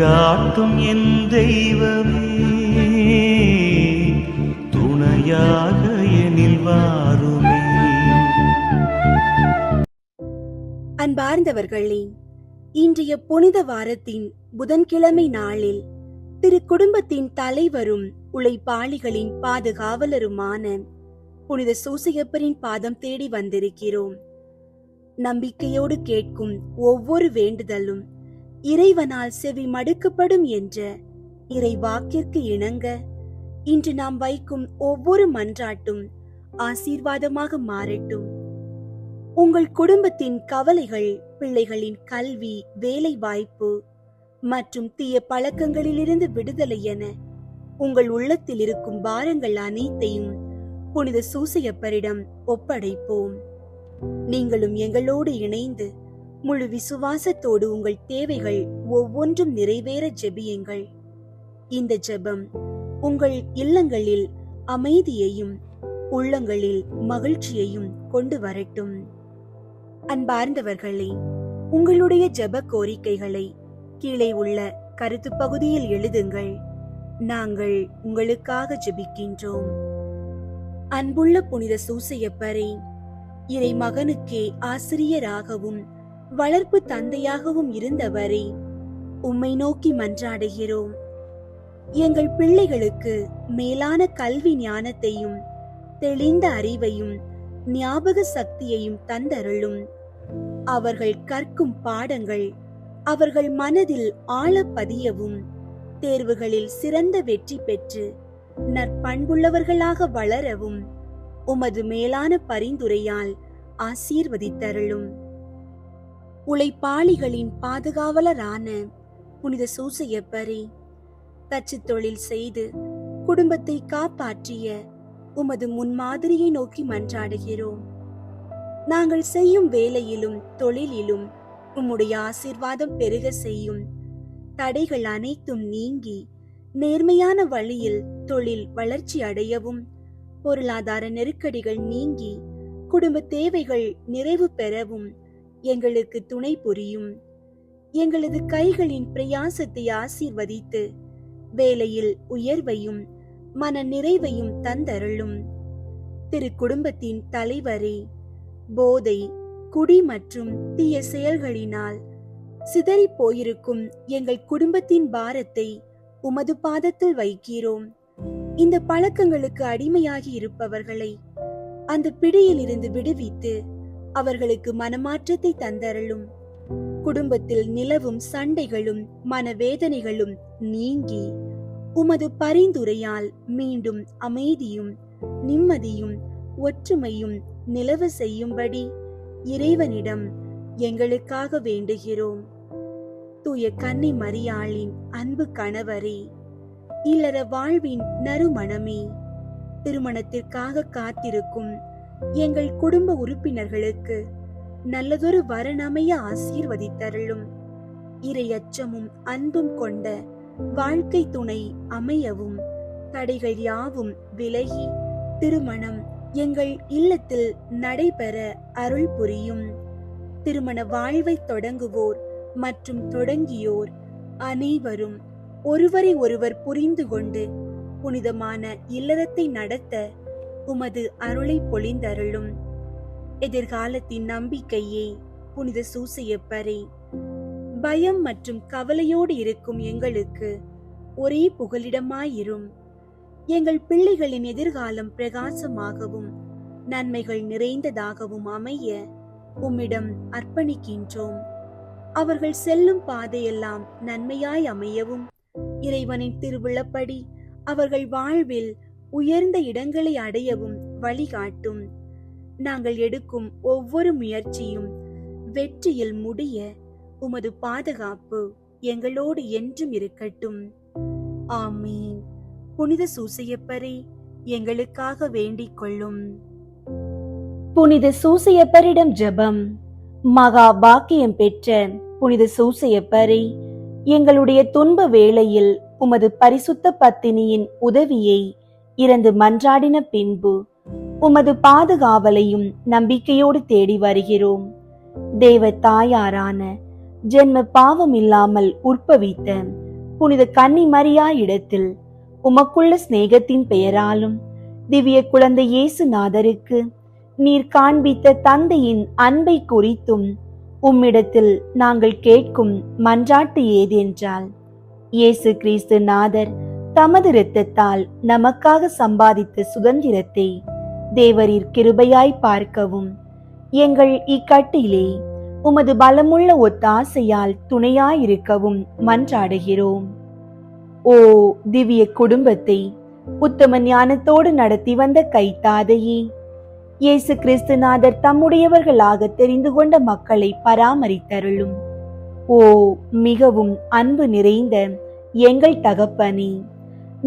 வழிகாட்டும் என் தெய்வமே, துணையாக எனில் வாருமே. அன்பார்ந்தவர்களே, இன்றைய புனித வாரத்தின் புதன்கிழமை நாளில் திரு குடும்பத்தின் தலைவரும் உழைப்பாளிகளின் பாதுகாவலருமான புனித சூசையப்பரின் பாதம் தேடி வந்திருக்கிறோம். நம்பிக்கையோடு கேட்கும் ஒவ்வொரு வேண்டுதலும் இறைவனால் செவி மடுக்கப்படும் என்ற இறை வாக்கிற்கு இணங்க இன்று நாம் வைக்கும் ஒவ்வொரு மன்றாட்டும் ஆசீர்வாதமாக மாறட்டும். உங்கள் குடும்பத்தின் கவலைகள் பிள்ளைகளின் கல்வி, வேலை வாய்ப்பு மற்றும் தீய பழக்கங்களிலிருந்து விடுதலை என உங்கள் உள்ளத்தில் இருக்கும் பாரங்கள் அனைத்தையும் புனித சூசையப்பரிடம் ஒப்படைப்போம். நீங்களும் எங்களோடு இணைந்து முழு விசுவாசத்தோடு உங்கள் தேவைகள் ஒவ்வொன்றும் நிறைவேற ஜெபியுங்கள். இந்த ஜெபம் உங்கள் இல்லங்களில் அமைதியையும் உள்ளங்களில் மகிழ்ச்சியையும் கொண்டு வரட்டும். அன்பார்ந்தவர்களே, உங்களுடைய ஜெப கோரிக்கைகளை கீழே உள்ள கருத்து பகுதியில் எழுதுங்கள். நாங்கள் உங்களுக்காக ஜெபிக்கின்றோம். அன்புள்ள புனித சூசையப்பரே, இறை மகனுக்கே ஆசிரியராகவும் வளர்ப்பு தந்தையாகவும் இருந்தவரே, உம்மை நோக்கி மன்றாடுகிறோம். எங்கள் பிள்ளைகளுக்கு மேலான கல்வி ஞானத்தையும் தெளிந்த அறிவையும் ஞாபக சக்தியையும் தந்தருளும். அவர்கள் கற்கும் பாடங்கள் அவர்கள் மனதில் ஆழ பதியவும், தேர்வுகளில் சிறந்த வெற்றி பெற்று நற்பண்புள்ளவர்களாக வளரவும் உமது மேலான பரிந்துரையால் ஆசீர்வதித்தருளும். உழைப்பாளிகளின் பாதுகாவலரான புனித சூசையப்பரே, தச்சு தொழில் செய்து குடும்பத்தை காப்பாற்றிய உமது முன்மாதிரியை நோக்கி மன்றாடுகிறோம். நாங்கள் செய்யும் வேலையிலும் தொழிலிலும் உம்முடைய ஆசீர்வாதம் பெருக செய்யும். தடைகள் அனைத்தும் நீங்கி நேர்மையான வழியில் தொழில் வளர்ச்சி அடையவும், பொருளாதார நெருக்கடிகள் நீங்கி குடும்ப தேவைகள் நிறைவு பெறவும் எங்களுக்கு துணை புரியும். எங்களது கைகளின் பிரயாசத்தை ஆசீர்வதித்து வேலையில் உயர்வையும் மன நிறைவையும் தந்தருளும். திரு குடும்பத்தின் தலைவரே, போதை, குடி மற்றும் தீய செயல்களினால் சிதறி போயிருக்கும் எங்கள் குடும்பத்தின் பாரத்தை உமது பாதத்தில் வைக்கிறோம். இந்த பழக்கங்களுக்கு அடிமையாகி இருப்பவர்களை அந்த பிடியில் இருந்து விடுவித்து அவர்களுக்கு மனமாற்றத்தை தந்தருளும். குடும்பத்தில் நிலவும் சண்டைகளும் மனவேதனைகளும் நீங்கி உமது பரிந்துரையால் மீண்டும் அமைதியும் நிம்மதியும் ஒற்றுமையும் நிலவ செய்யும்படி இறைவனிடம் எங்களுக்காக வேண்டுகிறோம். தூய கன்னி மரியாளின் அன்பு கணவரே, இல்லற வாழ்வின் நறுமணமே, திருமணத்திற்காக காத்திருக்கும் எங்கள் குடும்ப உறுப்பினர்களுக்கு நல்லதொரு வரனமைய ஆசீர்வதித்தருளும். இறையச்சமும் அன்பும் கொண்ட வாழ்க்கை துணை அமையவும், தடைகள் யாவும் விலகி திருமணம் எங்கள் இல்லத்தில் நடைபெற அருள் புரியும். திருமண வாழ்வை தொடங்குவோர் மற்றும் தொடங்கியோர் அனைவரும் ஒருவரை ஒருவர் புரிந்து கொண்டு புனிதமான இல்லறத்தை நடத்த உமது அருளை பொழிந்தருளும். எதிர்காலத்தின் நம்பிக்கையே புனித சூசையப்பரே, பயம் மற்றும் கவலையோடு இருக்கும் எங்களுக்கு ஒரே புகலிடமாயிரும். எங்கள் பிள்ளைகளின் எதிர்காலம் பிரகாசமாகவும் நன்மைகள் நிறைந்ததாகவும் அமைய உம்மிடம் அர்ப்பணிக்கின்றோம். அவர்கள் செல்லும் பாதையெல்லாம் நன்மையாய் அமையவும், இறைவனின் திருவிழப்படி அவர்கள் வாழ்வில் உயர்ந்த இடங்களை அடையவும் வழிகாட்டும். நாங்கள் எடுக்கும் ஒவ்வொரு முயற்சியும் வெற்றியில் முடிய உமது பாதுகாப்பு எங்களோடு என்றும் இருக்கட்டும். ஆமீன். புனித சூசையப்பரே, எங்களுக்காக வேண்டிக் கொள்ளும். புனித சூசையப்பரிடம் ஜெபம். மகா பாக்கியம் பெற்ற புனித சூசையப்பரே, எங்களுடைய துன்ப வேளையில் உமது பரிசுத்த பத்தினியின் உதவியை இறந்து மன்றாடின பின்பு உமது பாதுகாவலையும் நம்பிக்கையோடு தேடி வருகிறோம். தேவ தாயாரான ஜென்ம பாவம் இல்லாமல் உற்பவித்த புனித கன்னி மரியா இடத்தில் உமக்குள்ள சிநேகத்தின் பெயராலும் திவ்ய குழந்தை இயேசுநாதருக்கு நீர் காண்பித்த தந்தையின் அன்பை குறித்தும் உம்மிடத்தில் நாங்கள் கேட்கும் மன்றாட்டு ஏதென்றால், இயேசு கிறிஸ்து நாதர் தமது இரத்தத்தால் நமக்காக சம்பாதித்த சுதந்திரத்தை தேவரீர் கிருபையாய் பார்க்கவும், எங்கள் இக்கட்டிலே உமது பலமுள்ள ஒத்தாசையால் துணையாயிருக்கவும் மன்றாடுகிறோம். ஓ திவ்ய குடும்பத்தை உத்தம ஞானத்தோடு நடத்தி வந்த கைத்தாதையே, இயேசு கிறிஸ்துநாதர் தம்முடையவர்களாக தெரிந்து கொண்ட மக்களை பராமரித்தருளும். ஓ மிகவும் அன்பு நிறைந்த எங்கள் தகப்பனே,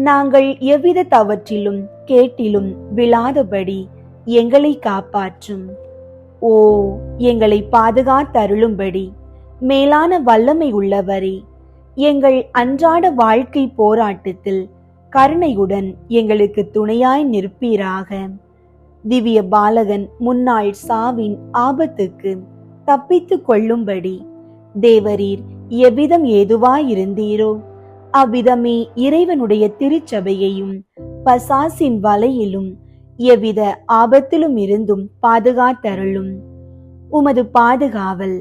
நாங்கள் எவ்வித தவற்றிலும் கேட்டிலும் விழாதபடி எங்களை காப்பாற்றும். ஓ எங்களை பாதுகாத்தருளும்படி மேலான வல்லமை உள்ளவரே, எங்கள் அன்றாட வாழ்க்கை போராட்டத்தில் கருணையுடன் எங்களுக்கு துணையாய் நிற்பீராக. திவ்ய பாலகன் முன்னாள் சாவின் ஆபத்துக்கு தப்பித்து கொள்ளும்படி தேவரீர் எவ்விதம் ஏதுவாயிருந்தீரோ அவ்விதமே இறைவனுடைய திருச்சபையையும் பசாசின் வலையிலும் எவ்வித ஆபத்திலும் இருந்தும் பாதுகாத்தருளும். உமது பாதுகாவல்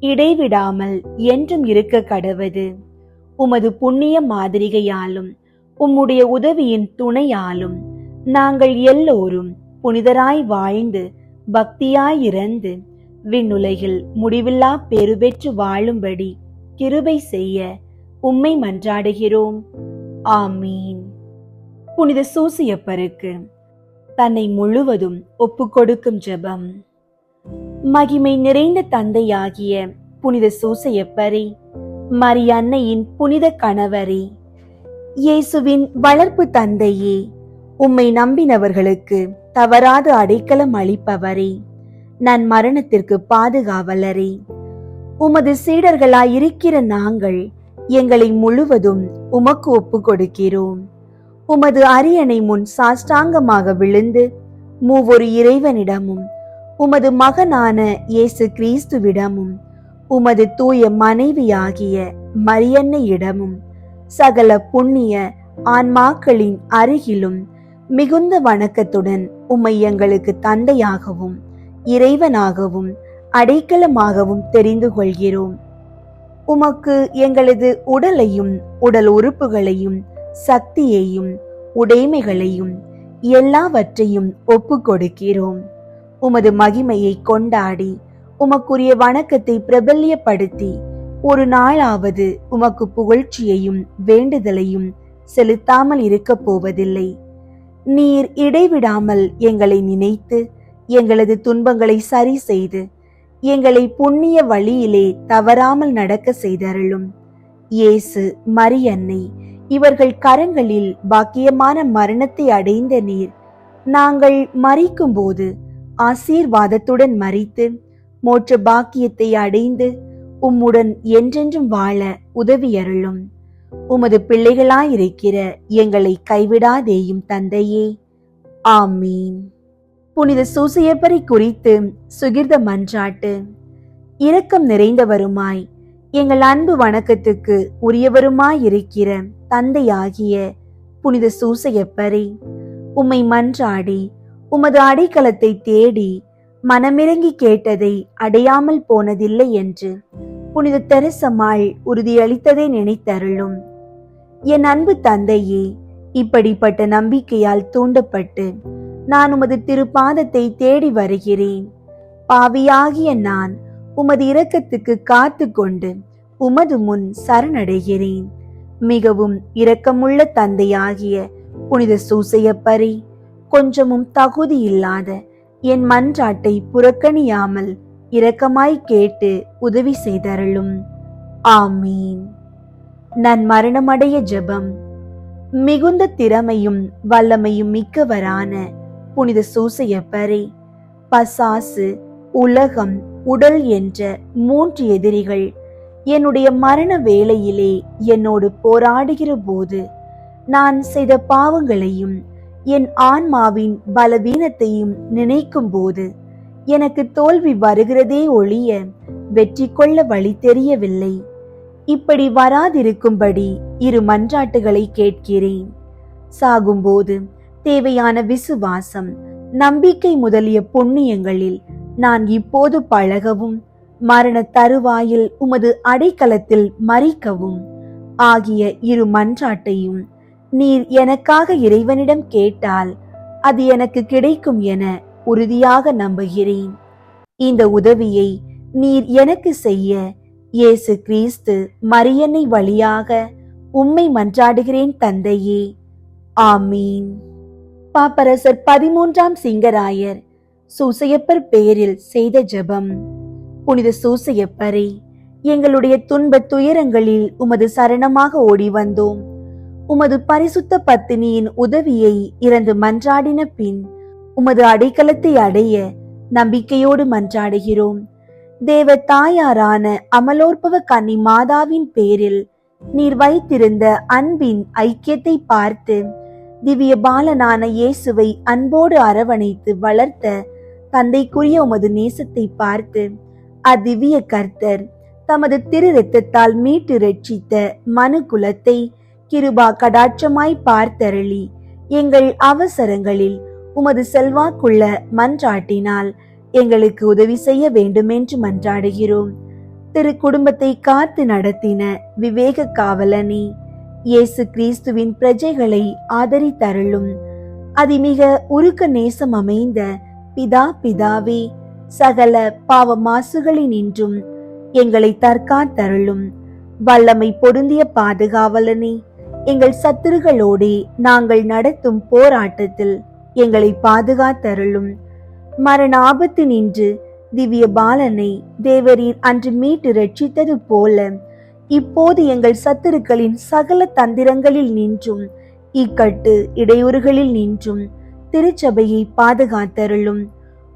இடைவிடாமல் என்றும் இருக்க கடவது. உமது புண்ணிய மாதிரிகையாலும் உம்முடைய உதவியின் துணையாலும் நாங்கள் எல்லோரும் புனிதராய் வாழ்ந்து பக்தியாயிருந்து விண்ணுலகில் முடிவில்லா பேறு பெற்று வாழும்படி கிருபை செய்ய உம்மை மன்றாடுகிறோம். ஆமீன். புனித சூசியப்பருக்கு தன்னை முழுவதும் ஒப்புக்கொடுக்கும் ஜெபம். மகிமை நிறைந்த தந்தையாகிய புனித சூசையப்பரே, மரியன்னையின் புனித கணவரே, இயேசுவின் வளர்ப்பு தந்தையே, உம்மை நம்பினவர்களுக்கு தவறாத அடைக்கலம் அளிப்பவரே, நான் மரணத்திற்கு பாதுகாவலரே, உமது சீடர்களாயிருக்கிற நாங்கள் எங்களை முழுவதும் உமக்கு ஒப்பு கொடுக்கிறோம். உமது அரியணை முன் சாஷ்டாங்கமாக விழுந்து மூவொரு இறைவனிடமும் உமது மகனான இயேசு கிறிஸ்துவிடமும் உமது தூய மனைவியாகிய மரியன்னையிடமும் சகல புண்ணிய ஆன்மாக்களின் அருகிலும் மிகுந்த வணக்கத்துடன் உம்மை எங்களுக்கு தந்தையாகவும் இறைவனாகவும் அடைக்கலமாகவும் தெரிந்து கொள்கிறோம். உமக்கு எங்களது உடலையும் உடல் உறுப்புகளையும் சக்தியையும் உடைமைகளையும் எல்லாவற்றையும் ஒப்பு கொடுக்கிறோம். உமது மகிமையை கொண்டாடி உமக்குரிய வணக்கத்தை பிரபல்யப்படுத்தி ஒரு நாளாவது உமக்கு புகழ்ச்சியையும் வேண்டுதலையும் செலுத்தாமல் இருக்க போவதில்லை. நீர் இடைவிடாமல் எங்களை நினைத்து எங்களது துன்பங்களை சரி செய்து எங்களை புண்ணிய வழியிலே தவறாமல் நடக்க செய்தருளும். இயேசு மரியன்னை இவர்கள் கரங்களில் பாக்கியமான மரணத்தை அடைந்த நீர் நாங்கள் மரிக்கும் போது ஆசீர்வாதத்துடன் மரித்து மோட்ச பாக்கியத்தை அடைந்து உம்முடன் என்றென்றும் வாழ உதவியருளும். உமது பிள்ளைகளாயிருக்கிற எங்களை கைவிடாதேயும் தந்தையே. ஆமீன். புனித சூசையப்பரை குறித்து சுகிர்த மன்றாட்டு. இரக்கம் நிறைந்தவருமாய் எங்கள் அன்பு வணக்கத்துக்கு உரியவருமாயிருக்கிற தந்தையாகிய புனித சூசையப்பரே, உம்மை மன்றாடி உமது அடைக்கலத்தை தேடி மனமிறங்கி கேட்டதை அடையாமல் போனதில்லை என்று புனித தெரசம்மாள் உறுதியளித்ததை நினைத்தருளும். என் அன்பு தந்தையே, இப்படிப்பட்ட நம்பிக்கையால் தூண்டப்பட்டு நான் உமது திருப்பாதத்தை தேடி வருகிறேன். பாவியாகிய நான் உமது இரக்கத்துக்கு காத்து கொண்டு உமது முன் சரணடைகிறேன். மிகவும் இரக்கமுள்ள தந்தையாகிய புனித சூசையப்பரே, கொஞ்சமும் தகுதி இல்லாத என் மன்றாட்டை புறக்கணியாமல் இரக்கமாய் கேட்டு உதவி செய்தருளும். ஆமீன். நான் மரணமடைய ஜெபம். மிகுந்த திறமையும் வல்லமையும் மிக்கவரான புனித சூசையப்பரே, பசாசு, உலகம், உடல் என்ற 3 எதிரிகள் என்னுடைய மரண வேளையிலே என்னோடு போராடுகிற போது நான் செய்த பாவங்களையும் என் ஆன்மாவின் பலவீனத்தையும் நினைக்கும் போது எனக்கு தோல்வி வருகிறதே ஒழிய வெற்றி கொள்ள வழி தெரியவில்லை. இப்படி வராதிருக்கும்படி இரு மன்றாட்டுகளை கேட்கிறேன். சாகும்போது தேவையான விசுவாசம், நம்பிக்கை முதலிய புண்ணியங்களில் நான் இப்போது பழகவும், மரண தருவாயில் உமது அடைக்கலத்தில் மரிக்கவும் ஆகிய இரு மன்றாட்டையும் நீர் எனக்காக இறைவனிடம் கேட்டால் அது எனக்கு கிடைக்கும் என உறுதியாக நம்புகிறேன். இந்த உதவியை நீர் எனக்கு செய்ய இயேசு கிறிஸ்து மரியன்னை வழியாக உம்மை மன்றாடுகிறேன் தந்தையே. ஆமீன். பாப்பரசர் 13ஆம் சிங்கராயர் சூசையப்பர் பேரில் செய்த ஜெபம். புனித சூசையப்பரே, எங்களுடைய துன்ப துயரங்களில் உமது சரணமாக ஓடி வந்தோம். உமது பரிசுத்த பத்தினியின் உதவியை இறந்து மன்றாடின பின் உமது அடைக்கலத்தை அடைய நம்பிக்கையோடு மன்றாடுகிறோம். தேவ தாயாரான அமலோற்பவ கன்னி மாதாவின் பேரில் நீர் வைத்திருந்த அன்பின் ஐக்கியத்தை பார்த்து, திவ்ய பாலனான இயேசுவை அன்போடு அரவணைத்து வளர்த்த தந்தைக்குரிய உமது நேசத்தை பார்த்து, அத்திவ்ய கர்த்தர் தமது திரு இரத்தத்தால் மீட்டு ரட்சித்த மனு குலத்தை கிருபா கடாட்சமாய் பார்த்தருளி எங்கள் அவசரங்களில் உமது செல்வாக்குள்ள மன்றாட்டினால் எங்களுக்கு உதவி செய்ய வேண்டுமென்று மன்றாடுகிறோம். திரு குடும்பத்தை காத்து நடத்தின விவேக காவலனே, இயேசு கிறிஸ்துவின் பிரஜைகளை ஆதரித்தருளும். அதிமிக உருக்க நேசம் அமைந்த பிதாவே, சகல பாவ மாசுகளினின்றும் எங்களை தற்காத்தருளும். வல்லமை பொருந்திய பாதுகாவலனே, எங்கள் சத்துருகளோடே நாங்கள் நடத்தும் போராட்டத்தில் எங்களை பாதுகாத்தருளும். மரண ஆபத்து நின்று திவ்ய பாலனை தேவரீர் அன்று மீட்டு ரட்சித்தது போல இப்போது எங்கள் சத்துருக்களின் சகல தந்திரங்களில் நின்றும் இக்கட்டு இடையூறுகளில் நின்றும் திருச்சபையை பாதுகாத்தருளும்.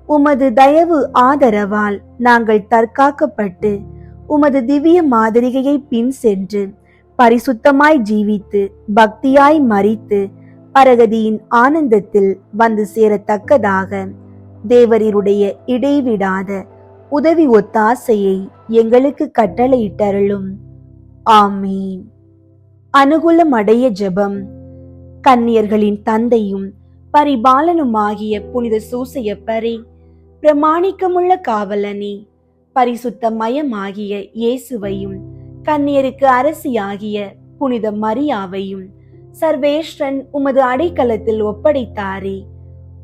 உமது தயவு ஆதரவால் நாங்கள் தற்காக்கப்பட்டு உமது திவ்ய மாதிரிகையை பின் சென்று பரிசுத்தமாய் ஜீவித்து பக்தியாய் மரித்து பரகதியின் ஆனந்தத்தில் வந்து சேரத்தக்கதாக தேவரீருடைய இடைவிடாத உதவி ஒத்தாசையை எங்களுக்கு கட்டளையிட்டருளும். ஆமீன். அனுகூலம் அடைய ஜெபம். கன்னியர்களின் தந்தையும் பரிபாலனுமாகிய புனித சூசையப்பரே, பிரமாணிக்கமுள்ள காவலனே, பரிசுத்த மயமாகிய இயேசுவையும் கன்னியருக்கு அரசியாகிய புனித மரியாவையும் சர்வேஸ்வரன் உமது அடைக்கலத்தில் ஒப்படைத்தாரே.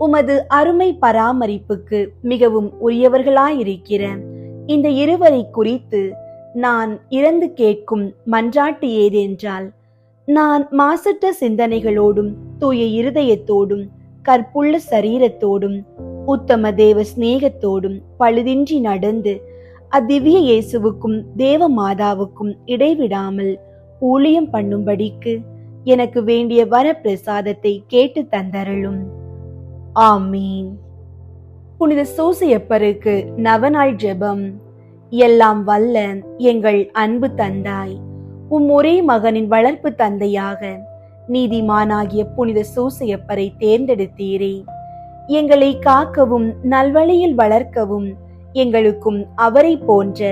உமது அருமை பராமரிப்புக்கு மிகவும் உரியவர்களாயிருக்கிற இந்த இருவரை குறித்து நான் இறந்து கேட்கும் மன்றாட்டு ஏதென்றால், நான் மாசற்ற சிந்தனைகளோடும் தூய இருதயத்தோடும் கற்புள்ள சரீரத்தோடும் உத்தம தேவ சிநேகத்தோடும் பழுதின்றி நடந்து அத்திவ்ய இயேசுவுக்கும் தேவ மாதாவுக்கும் இடைவிடாமல் ஊழியம் பண்ணும்படிக்கு எனக்கு வேண்டிய வரப்பிரசாதத்தை கேட்டு தந்தருளும். ஆமீன். புனித சூசையப்பருக்கு நவநாள் ஜெபம். எல்லாம் வல்ல எங்கள் அன்பு தந்தாய், உம் ஒரே மகனின் வளர்ப்பு தந்தையாக நீதிமானாகிய புனித சூசையப்பரை தேர்ந்தெடுத்தீரே. எங்களை காக்கவும் நல்வழியில் வளர்க்கவும் எங்களுக்கும் அவரை போன்ற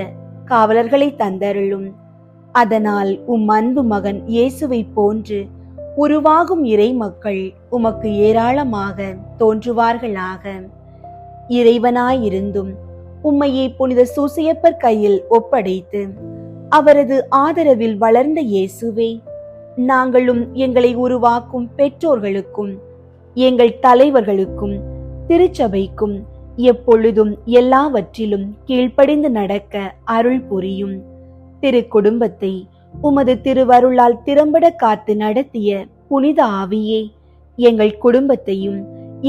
காவலர்களை தந்தருளும். அதனால் உம் அன்பு மகன் இயேசுவை போன்று உருவாகும் இறை மக்கள் உமக்கு ஏராளமாக தோன்றுவார்களாக. இறைவனாயிருந்தும் உம்மையே புனித சூசையப்பர் கையில் ஒப்படைத்து அவரது ஆதரவில் வளர்ந்த இயேசுவே, நாங்களும் எங்களை உருவாக்கும் பெற்றோர்களுக்கும் எங்கள் தலைவர்களுக்கும் திருச்சபைக்கும் எப்பொழுதும் எல்லாவற்றிலும் கீழ்ப்படிந்து நடக்க அருள் புரியும். திரு குடும்பத்தை உமது திருவருளால் திறம்பட காத்து நடத்திய புனித ஆவியே, எங்கள் குடும்பத்தையும்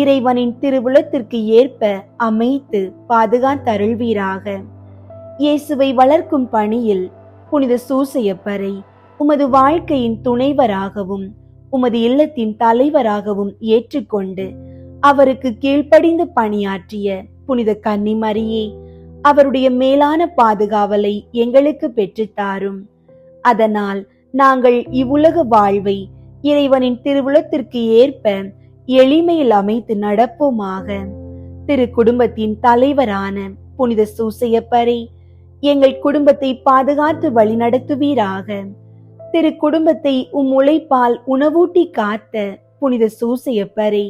இறைவனின் திருவுளத்திற்கு ஏற்ப அமைத்து பாதுகாத்தருள்வீராக. இயேசுவை வளர்க்கும் பணியில் புனித சூசையப்பரை உமது வாழ்க்கையின் துணைவராகவும் உமது இல்லத்தின் தலைவராகவும் ஏற்றுக்கொண்டு அவருக்கு கீழ்ப்படிந்து பணியாற்றிய புனித கன்னிமரியே, அவருடைய மேலான பாதுகாவலை எங்களுக்கு பெற்றுத்தாரும். அதனால் நாங்கள் இவ்வுலக வாழ்வை இறைவனின் திருவுளத்திற்கு ஏற்ப எளிமையில் அமைத்து நடப்போமாக. திரு குடும்பத்தின் தலைவரான புனித சூசையப்பரே, எங்கள் குடும்பத்தை பாதுகாத்து வழிநடத்துவீராக. திரு குடும்பத்தை உழைப்பால் உணவூட்டி காத்த புனித சூசையப்பரை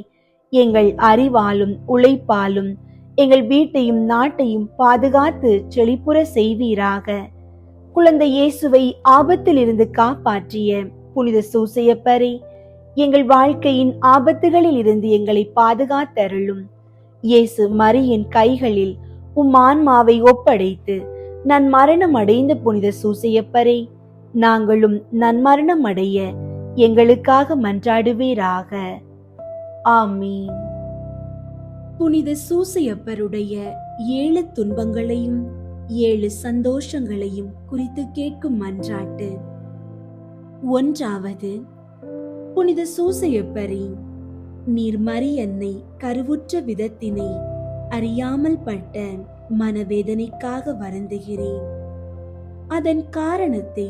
எங்கள் அறிவாலும் உழைப்பாலும் எங்கள் வீட்டையும் நாட்டையும் பாதுகாத்து செழிப்புற செய்வீராக. குழந்தை இயேசுவை ஆபத்தில் இருந்து காப்பாற்றிய புனித சூசையப்பரை எங்கள் வாழ்க்கையின் ஆபத்துகளில் இருந்து எங்களை பாதுகாத்தருளும். இயேசு மரியின் கைகளில் ஆன்மாவை ஒப்படைத்து நன்மரணம் அடைந்த புனித சூசையப்பரை நாங்களும் நன்மரணம் அடைய எங்களுக்காக மன்றாடுவீராக. ஆமீன். புனித சூசையப்பருடைய 7 துன்பங்களையும் 7 சந்தோஷங்களையும் குறித்து கேட்கும் மன்றாட்டு. 1. புனித சூசையப்பரே, நீர் மரியன்னை கருவுற்ற விதத்தினை அறியாமல் பட்ட மனவேதனைக்காக வருந்துகிறேன். அதன் காரணத்தை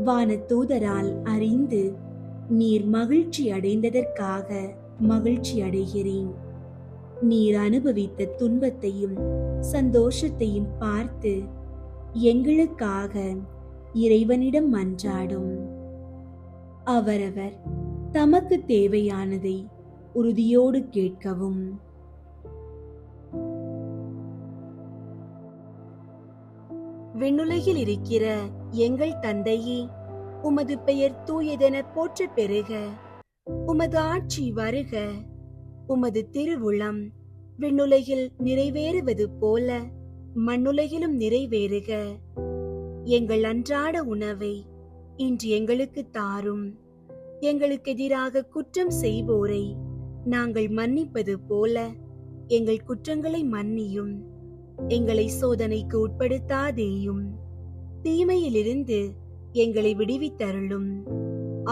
வானதூதரால் அறிந்து நீர் மகிழ்ச்சி அடைந்ததற்காக மகிழ்ச்சி அடைகிறேன். நீர் அனுபவித்த துன்பத்தையும் சந்தோஷத்தையும் பார்த்து எங்களுக்காக இறைவனிடம் மன்றாடும். அவரவர் தமக்கு தேவையானதை உறுதியோடு கேட்கவும். விண்ணுலகில் இருக்கிற எங்கள் தந்தையே, உமது பெயர் தூயதென போற்ற பெறுக. உமது ஆட்சி வருக. உமது திருவுளம் விண்ணுலகில் நிறைவேறுவது போல மண்ணுலகிலும் நிறைவேறுக. எங்கள் அன்றாட உணவை இன்று எங்களுக்கு தாரும். எங்களுக்கு எதிராக குற்றம் செய்வோரை நாங்கள் மன்னிப்பது போல எங்கள் குற்றங்களை மன்னியும். எங்களை சோதனைக்கு உட்படுத்தாதேயும், தீமையிலிருந்து எங்களை விடுவித்தருளும்.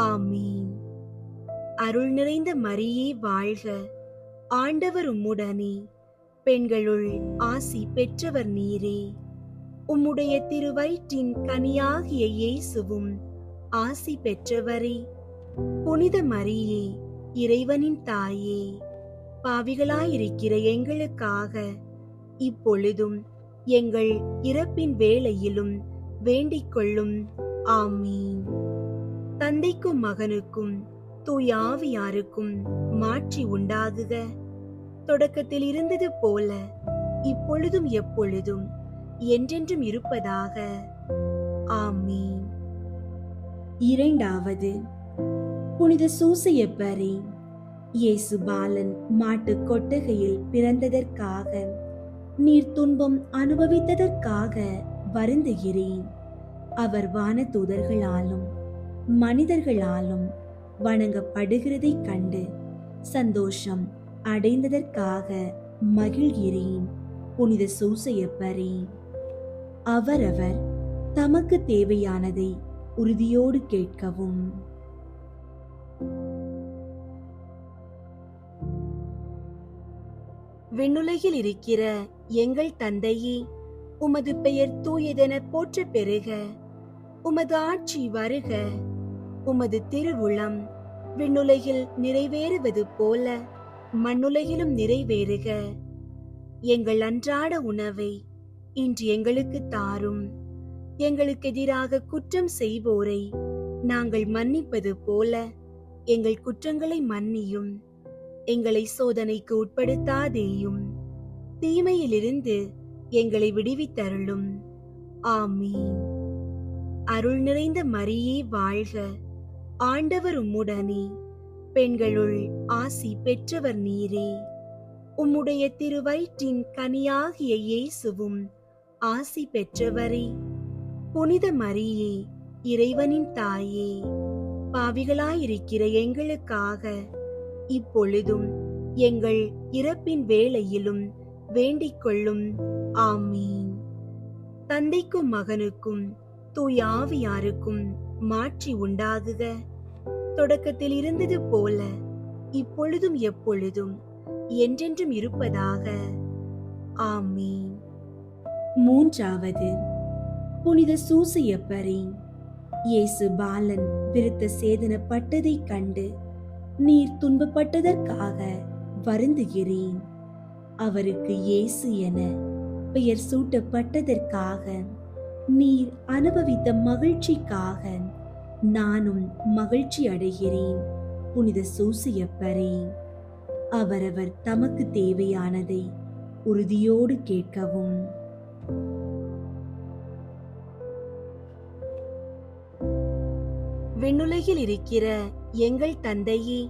ஆமீன். அருள் நிறைந்த மரியே வாழ்க. ஆண்டவர் உம்முடனே, பெண்களுள் ஆசி பெற்றவர் நீரே. உம்முடைய திருவயிற்றின் கனியாகிய இயேசுவும் ஆசி பெற்றவரே. புனித மரியே, இறைவனின் தாயே, பாவிகளாயிருக்கிற எங்களுக்காக இப்பொழுதும் எங்கள் இறப்பின் வேளையிலும் வேண்டிக் கொள்ளும். ஆமீன். தந்தைக்கும் மகனுக்கும் தூய ஆவியாருக்கும் மாட்சி உண்டாகுக. தொடக்கத்தில் இருந்தது போல இப்பொழுதும் எப்பொழுதும் என்றென்றும் இருப்பதாக. ஆமீன். 2. புனித சூசையப்பரே, இயேசு பாலன் மாட்டு கொட்டகையில் பிறந்ததற்காக நீர் துன்பம் அனுபவித்ததற்காக வருந்துகிறேன். அவர் வானதூதர்களாலும் மனிதர்களாலும் வணங்கப்படுகிறதைக் கண்டு சந்தோஷம் அடைந்ததற்காக மகிழ்கிறேன். புனித சூசையப்பரே, அவரவர் தமக்கு தேவையானதை உறுதியோடு கேட்கவும். விண்ணுலகில் இருக்கிற எங்கள் தந்தையே, உமது பெயர் தூயதென போற்ற பெறுக. உமது ஆட்சி வருக. உமது திருவுளம் விண்ணுலகில் நிறைவேறுவது போல மண்ணுலகிலும் நிறைவேறுக. எங்கள் அன்றாட உணவை இன்று எங்களுக்கு தாரும். எங்களுக்கு எதிராக குற்றம் செய்வோரை நாங்கள் மன்னிப்பது போல எங்கள் குற்றங்களை மன்னியும். எங்களை சோதனைக்கு உட்படுத்தாதேயும், தீமையிலிருந்து எங்களை விடுவித்தருளும். ஆமீன். அருள் நிறைந்த மரியே வாழ்க. ஆண்டவர் உம்முடனே, பெண்களுள் ஆசி பெற்றவர் நீரே. உம்முடைய திருவயிற்றின் கனியாகிய இயேசுவும் ஆசி பெற்றவரே. புனித மரியே, இறைவனின் தாயே, பாவிகளாயிருக்கிற எங்களுக்காக இப்பொழுதும் எங்கள் இறப்பின் வேளையிலும் வேண்டிக் கொள்ளும். ஆமீன். தந்தைக்கும் மகனுக்கும் தூய ஆவியாருக்கும் மாட்சி உண்டாகுக. தொடக்கத்தில் இருந்தது போல இப்பொழுதும் எப்பொழுதும் என்றென்றும் இருப்பதாக. ஆமீன். 3. புனித சூசையப்பரே, இயேசு பாலன் விருத்த சேதனப்பட்டதைக் கண்டு நீர் துன்பப்பட்டதற்காக வருந்துகிறேன். அவருக்கு இயேசு என பெயர் சூட்டப்பட்டதற்காக நீர் அனுபவித்த மகிழ்ச்சிக்காக நானும் மகிழ்ச்சி அடைகிறேன். புனித சூசையப்பரே, அவரவர் தமக்கு தேவையானதை உறுதியோடு கேட்கவும். விண்ணுலகில் இருக்கிற எங்கள் தந்தையே,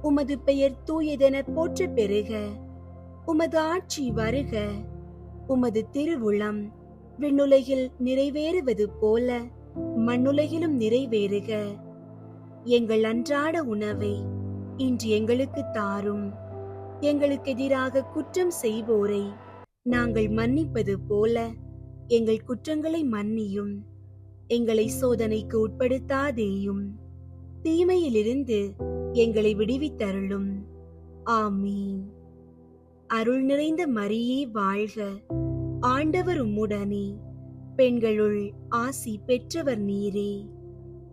உமது பெயர் தூயதென போற்ற பெறுக. உமது ஆட்சி வருக. உமது திருவுளம் விண்ணுலகில் நிறைவேறுவது போல மண்ணுலகிலும் நிறைவேறுக. எங்கள் அன்றாட உணவை இன்று எங்களுக்கு தாரும். எங்களுக்கு எதிராக குற்றம் செய்வோரை நாங்கள் மன்னிப்பது போல எங்கள் குற்றங்களை மன்னியும். எங்களை சோதனைக்கு உட்படுத்தாதேயும், தீமையிலிருந்து எங்களை விடுவித்தருளும். ஆமீன். அருள் நிறைந்த மரியே வாழ்க. ஆண்டவர் உம்முடனே, பெண்களுள் ஆசி பெற்றவர் நீரே.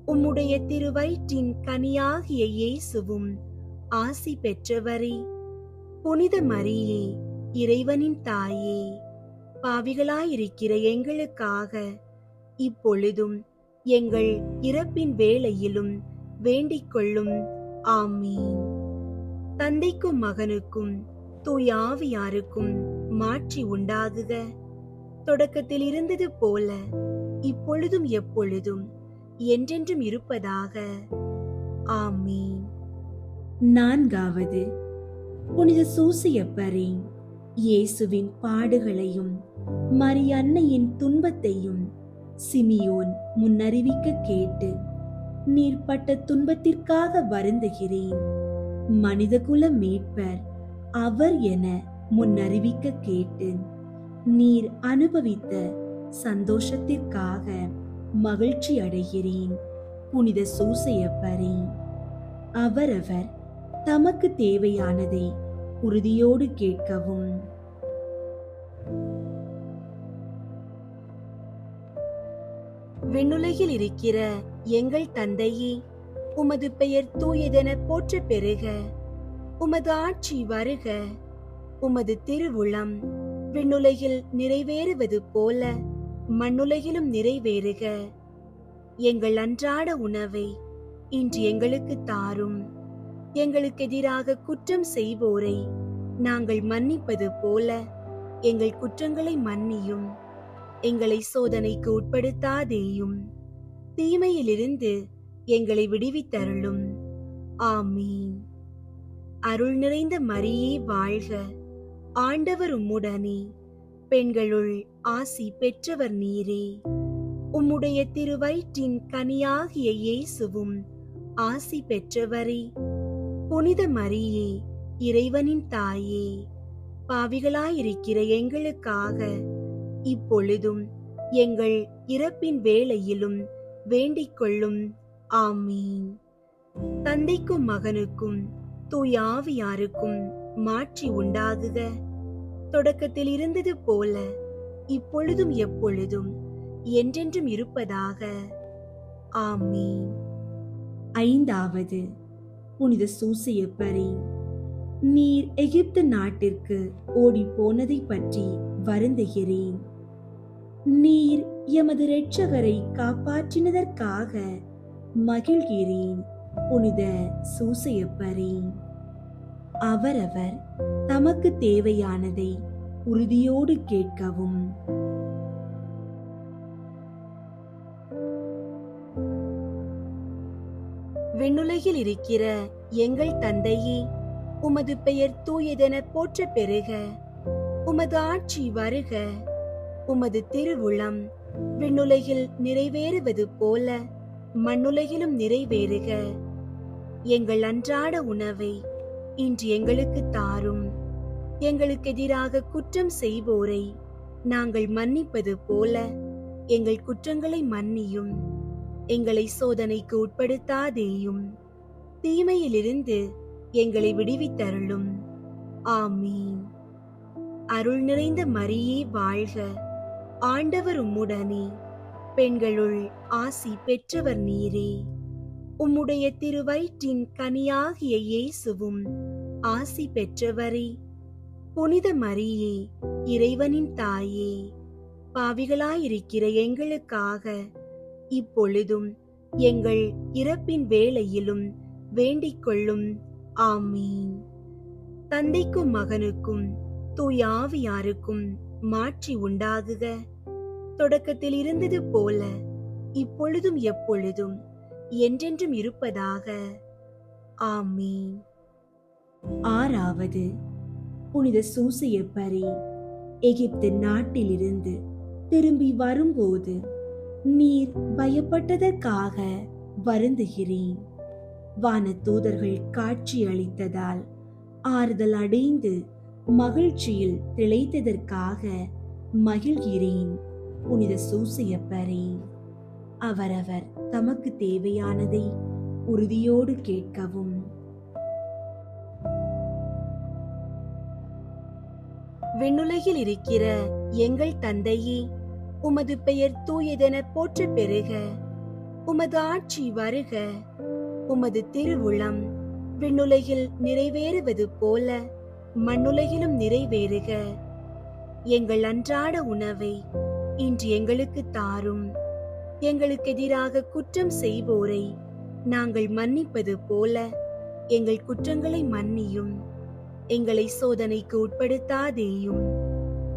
உம்முடைய திருவயிற்றின் கனியாகிய இயேசுவும் ஆசி பெற்றவரே. புனித மரியே, இறைவனின் தாயே, பாவிகளாயிருக்கிற எங்களுக்காக இப்பொழுதும் எங்கள் இறப்பின் வேளையிலும் வேண்டிக் கொள்ளும். ஆமீன். தந்தைக்கும் மகனுக்கும் தூய ஆவியாருக்கும் மாட்சி உண்டாகுக. தொடக்கத்தில் இருந்தது போல இப்பொழுதும் எப்பொழுதும் என்றென்றும் இருப்பதாக. ஆமீன். நான்காவது, புனித சூசையப்பரே, இயேசுவின் பாடுகளையும் மரியன்னையின் துன்பத்தையும் சிமியோன் முன்னறிவிக்க கேட்டு நீர் பட்ட துன்பத்திற்காக வருந்துகிறேன். மனிதகுல மீட்பர் அவர் என முன்னறிவிக்க கேட்டு நீர் அனுபவித்த சந்தோஷத்திற்காக மகிழ்ச்சி அடைகிறேன். புனித சூசையப்பரே, அவரவர் தமக்கு தேவையானதை உறுதியோடு கேட்கவும். விண்ணுலகில் இருக்கிற எங்கள் தந்தையே, உமது பெயர் தூயதென போற்ற பெறுக. உமது ஆட்சி வருக. உமது திருவுளம் விண்ணுலகில் நிறைவேறுவது போல மண்ணுலகிலும் நிறைவேறுக. எங்கள் அன்றாட உணவை இன்று எங்களுக்கு தாரும். எங்களுக்கு எதிராக குற்றம் செய்வோரை நாங்கள் மன்னிப்பது போல எங்கள் குற்றங்களை மன்னியும். எங்களை சோதனைக்கு உட்படுத்தாதேயும், தீமையிலிருந்து எங்களை விடுவித்தருளும். ஆமீன். அருள் நிறைந்த மரியே வாழ்க. ஆண்டவர் உம்முடனே, பெண்களுள் ஆசி பெற்றவர் நீரே. உம்முடைய திருவயிற்றின் கனியாகிய இயேசுவும் ஆசி பெற்றவரே. புனித மரியே, இறைவனின் தாயே, பாவிகளாயிருக்கிற எங்களுக்காக இப்பொழுதும் எங்கள் இறப்பின் வேளையிலும் வேண்டிக் கொள்ளும். ஆமீன். தந்தைக்கும் மகனுக்கும் தூய ஆவியாருக்கும் மாட்சி உண்டாகுக. தொடக்கத்தில் இருந்தது போல இப்பொழுதும் எப்பொழுதும் என்றென்றும் இருப்பதாக. ஆமீன். ஐந்தாவது, புனித சூசையப்பரே, நீர் எகிப்து நாட்டிற்கு ஓடி போனதை பற்றி வருந்துகிறேன். நீர் எமது இரட்சகரை காப்பாற்றினதற்காக மகிழ்கிறேன். புனித சூசையப்பரே, அவரவர் தமக்கு தேவையானதை உறுதியோடு கேட்கவும். விண்ணுலகில் இருக்கிற எங்கள் தந்தையே, உமது பெயர் தூயதென போற்ற பெறுக. உமது ஆட்சி வருக. உமது திருவுளம் விண்ணுலகில் நிறைவேறுவது போல மண்ணுலகிலும் நிறைவேறுக. எங்கள் அன்றாட உணவை இன்று எங்களுக்கு தாரும். எங்களுக்கு எதிராக குற்றம் செய்வோரை நாங்கள் மன்னிப்பது போல எங்கள் குற்றங்களை மன்னியும். எங்களை சோதனைக்கு உட்படுத்தாதேயும், தீமையிலிருந்து எங்களை விடுவித்தருளும். ஆமீன். அருள் நிறைந்த மரியே வாழ்க. ஆண்டவர் உம்முடனே, பெண்களுள் ஆசி பெற்றவர் நீரே. உம்முடைய திருவயிற்றின் கனியாகிய இயேசுவும் ஆசி பெற்றவரே. புனித மரியே, இறைவனின் தாயே, பாவிகளாயிருக்கிற எங்களுக்காக இப்பொழுதும் எங்கள் இறப்பின் வேளையிலும் வேண்டிக் கொள்ளும். ஆமீன். தந்தைக்கும் மகனுக்கும் தூய ஆவியாருக்கும் மாட்சி உண்டாகுக. தொடக்கத்தில் இருந்தது போல இப்பொழுதும் எப்பொழுதும் என்றென்றும் இருப்பதாக. ஆமீன். ஆறாவது, புனித சூசையப்பரே, எகிப்து நாட்டிலிருந்து திரும்பி வரும்போது நீர் பயப்பட்டதற்காக வருந்துகிறேன். வானதூதர்கள் காட்சி அளித்ததால் ஆறுதல் அடைந்து மகிழ்ச்சியில் திளைத்ததற்காக மகிழ்கிறேன். புனித சூசையப்பரே, அவரவர் தமக்கு தேவையானதை உறுதியோடு கேட்கவும். விண்ணுலகில் இருக்கிற எங்கள் தந்தையே, உமது பெயர் தூயதென போற்ற பெறுக. உமது ஆட்சி வருக. உமது திருவுளம் விண்ணுலகில் நிறைவேறுவது போல மண்ணுலகிலும் நிறைவேறுக. எங்கள் அன்றாட உணவை இன்று எங்களுக்கு தாரும். எங்களுக்கு எதிராக குற்றம் செய்வோரை நாங்கள் மன்னிப்பது போல எங்கள் குற்றங்களை மன்னியும். எங்களை சோதனைக்கு உட்படுத்தாதேயும்,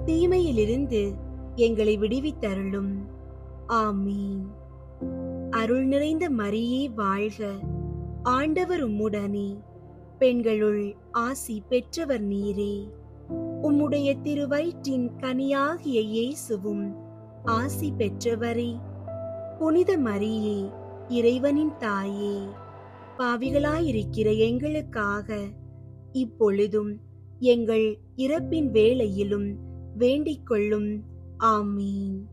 தீமையிலிருந்து எங்களை விடுவித்தருளும். ஆமீன். அருள் நிறைந்த மரியே வாழ்க. ஆண்டவர் உம்முடனே, பெண்களுள் ஆசி பெற்றவர் நீரே. உம்முடைய திருவயிற்றின் கனியாகிய இயேசுவும் ஆசி பெற்றவரே. புனித மரியே, இறைவனின் தாயே, பாவிகளாயிருக்கிற எங்களுக்காக இப்பொழுதும் எங்கள் இறப்பின் வேளையிலும் வேண்டிக் கொள்ளும். ஆமீன்.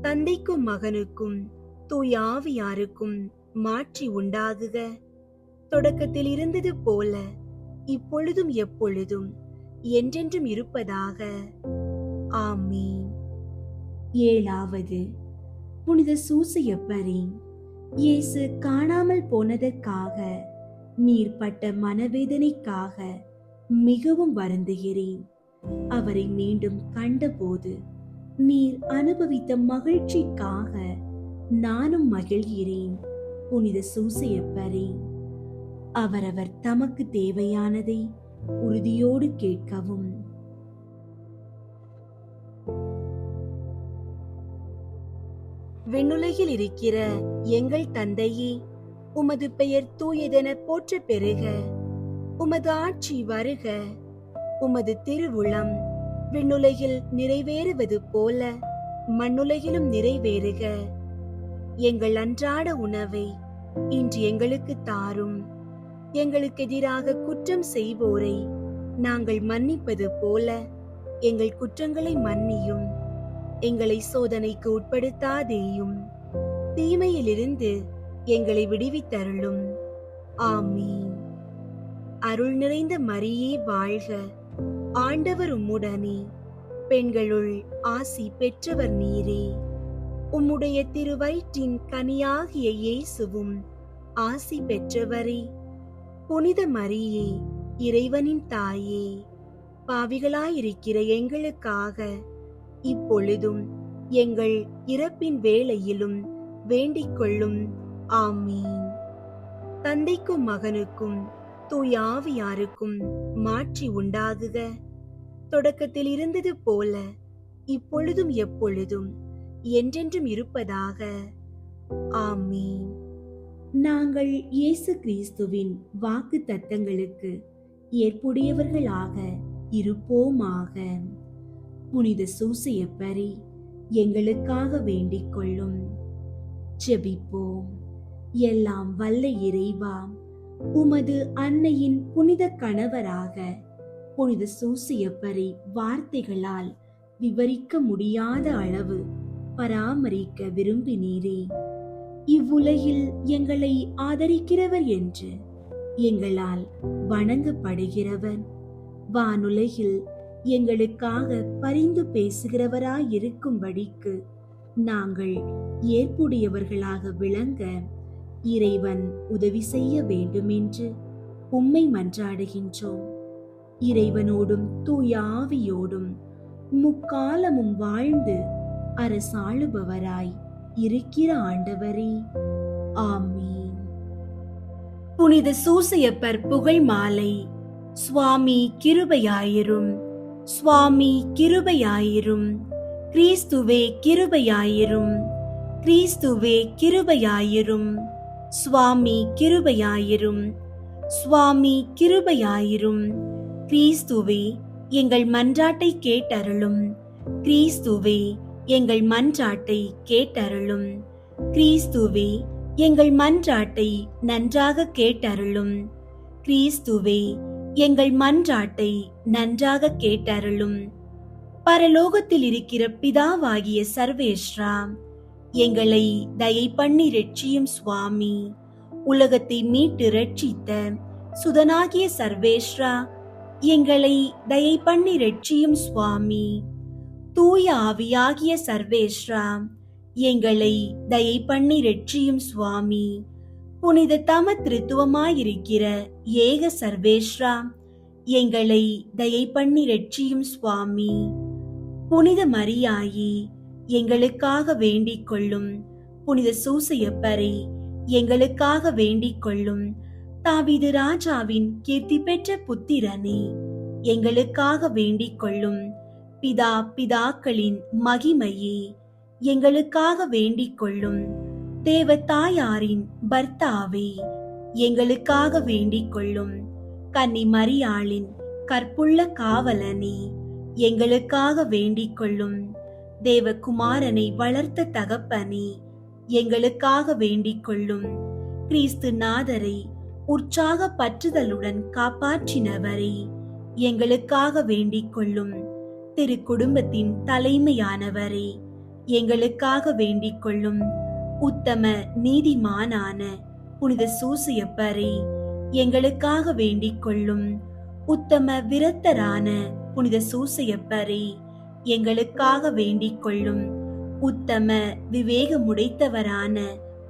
தந்தைக்கும் மகனுக்கும் தூய ஆவியாருக்கும் மாட்சி உண்டாகுக. தொடக்கத்தில் இருந்தது போல இப்பொழுதும் எப்பொழுதும் என்றென்றும் இருப்பதாக. ஆமீன். ஏழாவது, புனித சூசையப்பரே, இயேசு காணாமல் போனதற்காக நீர் பட்ட மனவேதனைக்காக மிகவும் வருந்துகிறேன். அவரை மீண்டும் கண்டபோது நீர் அனுபவித்த மகிழ்ச்சிக்காக நானும் மகிழ்கிறேன். புனித சூசையப்பரே, அவரவர் தமக்கு தேவையானதை உறுதியோடு கேட்கவும். விண்ணுலகில் இருக்கிற எங்கள் தந்தையே, உமது பெயர் தூயதென போற்ற பெறுக. உமது ஆட்சி வருக. உமது திருவுளம் விண்ணுலகில் நிறைவேறுவது போல மண்ணுலகிலும் நிறைவேறுக. எங்கள் அன்றாட உணவை இன்று எங்களுக்கு தாரும். எங்களுக்கு எதிராக குற்றம் செய்வோரை நாங்கள் மன்னிப்பது போல எங்கள் குற்றங்களை மன்னியும். எங்களை சோதனைக்கு உட்படுத்தாதேயும், தீமையிலிருந்து எங்களை விடுவித்தருளும். ஆமீன். அருள் நிறைந்த மரியே வாழ்க. ஆண்டவர் உம்முடனே, பெண்களுள் ஆசி பெற்றவர் நீரே. உம்முடைய திருவயிற்றின் கனியாகிய இயேசுவும் ஆசி பெற்றவரே. புனித மரியே, இறைவனின் தாயே, பாவிகளாயிருக்கிற எங்களுக்காக இப்பொழுதும் எங்கள் இறப்பின் வேளையிலும் வேண்டிக் கொள்ளும். ஆமீன். தந்தைக்கும் மகனுக்கும் தூய ஆவியாருக்கும் மாட்சி உண்டாகுக. தொடக்கத்தில் இருந்தது போல இப்பொழுதும் எப்பொழுதும் என்றென்றும் இருப்பதாக. ஆமீன். நாங்கள் இயேசு கிறிஸ்துவின் வாக்கு தத்தங்களுக்கு ஏற்புடையவர்களாக இருப்போமாக. புனித சூசையப்பரே, எங்களுக்காக வேண்டிக் கொள்ளும். ஜெபிப்போம். எல்லாம் வல்ல இறைவா, உமது அன்னையின் புனித கணவராக புனித சூசையப்பரை வார்த்தைகளால் விவரிக்க முடியாத அளவு பராமரிக்க விரும்பினீரே. இவ்வுலகில் எங்களை ஆதரிக்கிறவர் என்று எங்களால் வணங்கப்படுகிறவர், வானுலகில் எங்களுக்காக பரிந்து பேசுகிறவராயிருக்கும்படிக்கு நாங்கள் ஏற்புடையவர்களாக விளங்க இறைவன் உதவி செய்ய வேண்டுமென்று உம்மை மன்றாடுகின்றோம். இறைவனோடும் தூய ஆவியோடும் முக்காலமும் வாழ்ந்து அரசாளுபவராய் இருக்கிற ஆண்டவரே, ஆமீன். புனித சூசையப்பர் புகழ் மாலை. சுவாமி கிருபையாயிரும், சுவாமி கிருபையாயிரும், கிறிஸ்துவே கிருபையாயிரும், கிறிஸ்துவே கிருபையாயிரும், சுவாமி கிருபையாயிரும், சுவாமி கிருபையாயிரும். கிறிஸ்துவே எங்கள் மன்றாட்டை கேட்டருளும், கிறிஸ்துவே எங்கள் மன்றாட்டை கேட்டருளும், கிறிஸ்துவே எங்கள் மன்றாட்டை நன்றாக கேட்டருளும், கிறிஸ்துவே எங்கள் மன்றாட்டை நன்றாக கேட்டருளும். பரலோகத்தில் இருக்கிற பிதாவாகிய சர்வேஸ்வரா, எங்களை தயை பண்ணி ரட்சியும் சுவாமி. உலகத்தை மீட்டு ரட்சித்த சுதனாகிய சர்வேஸ்வரா, எங்களை தயை பண்ணி ரட்சியும் சுவாமி. தூய ஆவியாகிய சர்வேஸ்வரா, எங்களை தயை பண்ணி ரட்சியும் சுவாமி. புனித தம திருத்துவமாயிருக்கிற ஏக சர்வேஸ்வரா, எங்களை தயை பண்ணி ரட்சியும் சுவாமி. புனித மரியாயே, எங்களுக்காக வேண்டிக் கொள்ளும். புனித சூசையப்பரே, எங்களுக்காக வேண்டிக் கொள்ளும். தாவீது ராஜாவின் கீர்த்தி பெற்ற புத்திரனே, எங்களுக்காக வேண்டிக் கொள்ளும். பிதாக்களின் மகிமையே, எங்களுக்காக வேண்டிக் கொள்ளும். தேவ தாயாரின் பர்த்தாவே, எங்களுக்காக வேண்டிக் கொள்ளும். கன்னி மரியாளின் கற்புள்ள காவலனே, எங்களுக்காக வேண்டிக் கொள்ளும். தேவகுமாரனை வளர்த்த தகப்பனே, எங்களுக்காக வேண்டிக் கொள்ளும். கிறிஸ்து நாதரை உற்சாக பற்றுதலுடன் காப்பாற்றினவரே, எங்களுக்காக வேண்டிக் கொள்ளும். திரு குடும்பத்தின் தலைமையானவரே, எங்களுக்காக வேண்டிக் கொள்ளும். உத்தம நீதிமானான புனித சூசையப்பரே, எங்களுக்காக வேண்டிக் கொள்ளும். உத்தம விரத்தரான புனித சூசையப்பரே, எங்களுக்காக வேண்டிக் கொள்ளும். உத்தம விவேகமுடைத்தவரான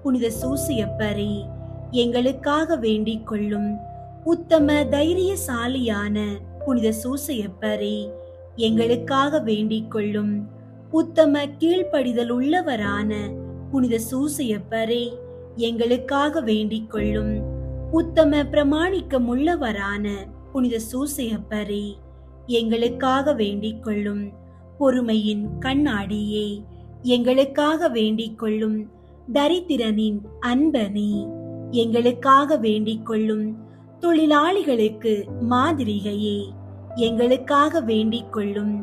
புனித சூசையப்பரே, எங்களுக்காக வேண்டிக் கொள்ளும். உத்தம தைரியசாலியான புனித சூசையப்பரே, எங்களுக்காக வேண்டிக் கொள்ளும். உத்தம கீழ்ப்படிதல் உள்ளவரான புனித சூசையப்பரே, எங்களுக்காக வேண்டிக் கொள்ளும். உத்தம பிரமாணிக்கம் உள்ளவரான புனித சூசையப்பரே, எங்களுக்காக வேண்டிக் கொள்ளும். பொறுமையின் கண்ணாடியே, எங்களுக்காக வேண்டிக் கொள்ளும். தரித்திரனின் அன்பனே, எங்களுக்காக வேண்டிக் கொள்ளும். தொழிலாளிகளுக்கு மாதிரிகையே, எங்களுக்காக வேண்டிக் கொள்ளும்.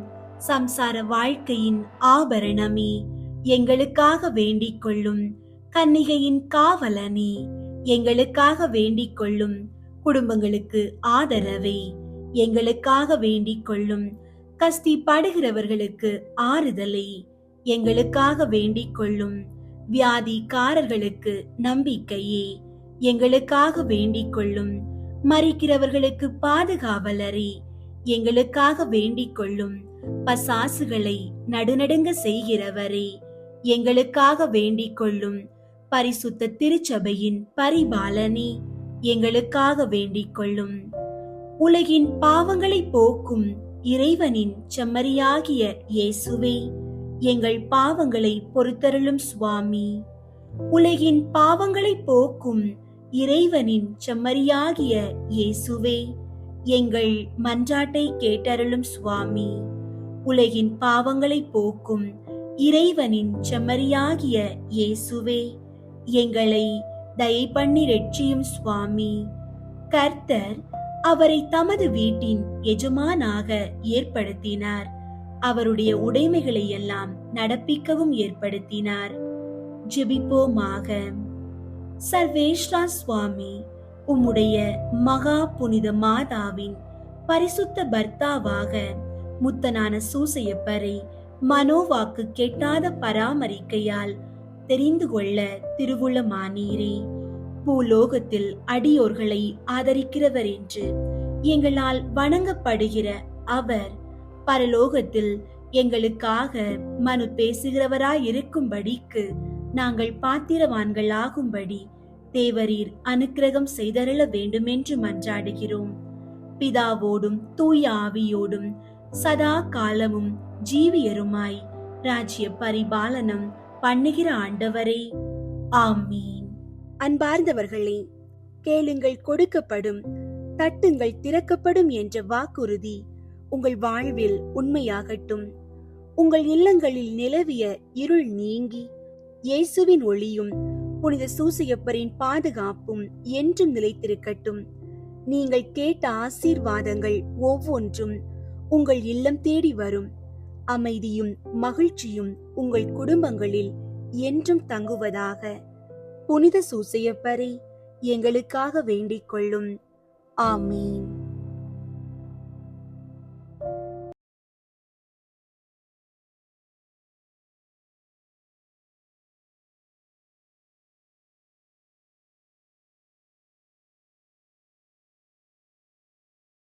சம்சார வாழ்க்கையின் ஆபரணமே, எங்களுக்காக வேண்டிக் கொள்ளும். கன்னிகையின் காவலனே, எங்களுக்காக வேண்டிக் கொள்ளும். குடும்பங்களுக்கு ஆதரவே, எங்களுக்காக வேண்டிக் கொள்ளும். கஸ்தி படுகிறவர்களுக்கு ஆறுதலை, எங்களுக்காக வேண்டிக் கொள்ளும். வியாதிக்காரர்களுக்கு நம்பிக்கையே, எங்களுக்காக வேண்டிக் கொள்ளும். மரிக்கிறவர்களுக்கு பாதுகாவலரே, எங்களுக்காக வேண்டிக் கொள்ளும். பசாசுகளை நடுநடுங்க செய்கிறவரே, எங்களுக்காக வேண்டிக் கொள்ளும். பரிசுத்த திருச்சபையின் பரிபாலனே, எங்களுக்காக வேண்டிக் கொள்ளும். உலகின் பாவங்களை போக்கும் இறைவனின் செம்மறியாகிய இயேசுவே, எங்கள் பாவங்களை பொறுத்தருளும் சுவாமி. உலகின் பாவங்களை போக்கும் இறைவனின் செம்மறியாகிய இயேசுவே, எங்கள் மன்றாட்டை கேட்டருளும் சுவாமி. உலகின் பாவங்களை போக்கும் இறைவனின் செம்மறியாகிய இயேசுவே, எங்களை தயை பண்ணி ரட்சியும் சுவாமி. கர்த்தர் அவரை தமது வீட்டின் எஜமானாக ஏற்படுத்தினார். அவருடைய உடைமைகளை எல்லாம் நடப்பிக்கவும் ஏற்படுத்தினார். ஜெபிப்போமாக. சர்வேஸ்வரா சுவாமி, உம்முடைய மகா புனித மாதாவின் பரிசுத்த பர்த்தாவாக முத்தனான சூசையப்பரை மனோவாக்கு கெட்டாத பராமரிக்கையால் தெரிந்து கொள்ள திருவுளமானீரே. பூலோகத்தில் அடியோர்களை ஆதரிக்கிறவர் என்று எங்களால் வணங்கப்படுகிற அவர் பரலோகத்தில் எங்களுக்காக மனு பேசுகிறவராயிருக்கும்படிக்கு நாங்கள் பாத்திரவான்கள் ஆகும்படி தேவரீர் அனுக்கிரகம் செய்தருள வேண்டுமென்று மன்றாடுகிறோம். பிதாவோடும் தூய ஆவியோடும் சதா காலமும் ஜீவியருமாய் ராஜ்ய பரிபாலனம் பண்ணுகிற ஆண்டவரே, ஆமீன். அன்பார்ந்தவர்களே, கேளுங்கள் கொடுக்கப்படும், தட்டுங்கள் திறக்கப்படும் என்ற வாக்குறுதி உங்கள் வாழ்வில் உண்மையாகட்டும். உங்கள் இல்லங்களில் நிலவிய இருள் நீங்கி இயேசுவின் ஒளியும் புனித சூசையப்பரின் பாதுகாப்பும் என்றும் நிலைத்திருக்கட்டும். நீங்கள் கேட்ட ஆசீர்வாதங்கள் ஒவ்வொன்றும் உங்கள் இல்லம் தேடி வரும். அமைதியும் மகிழ்ச்சியும் உங்கள் குடும்பங்களில் என்றும் தங்குவதாக. புனித சூசையப்பரே, எங்களுக்காக வேண்டிக் கொள்ளும். ஆமீன்.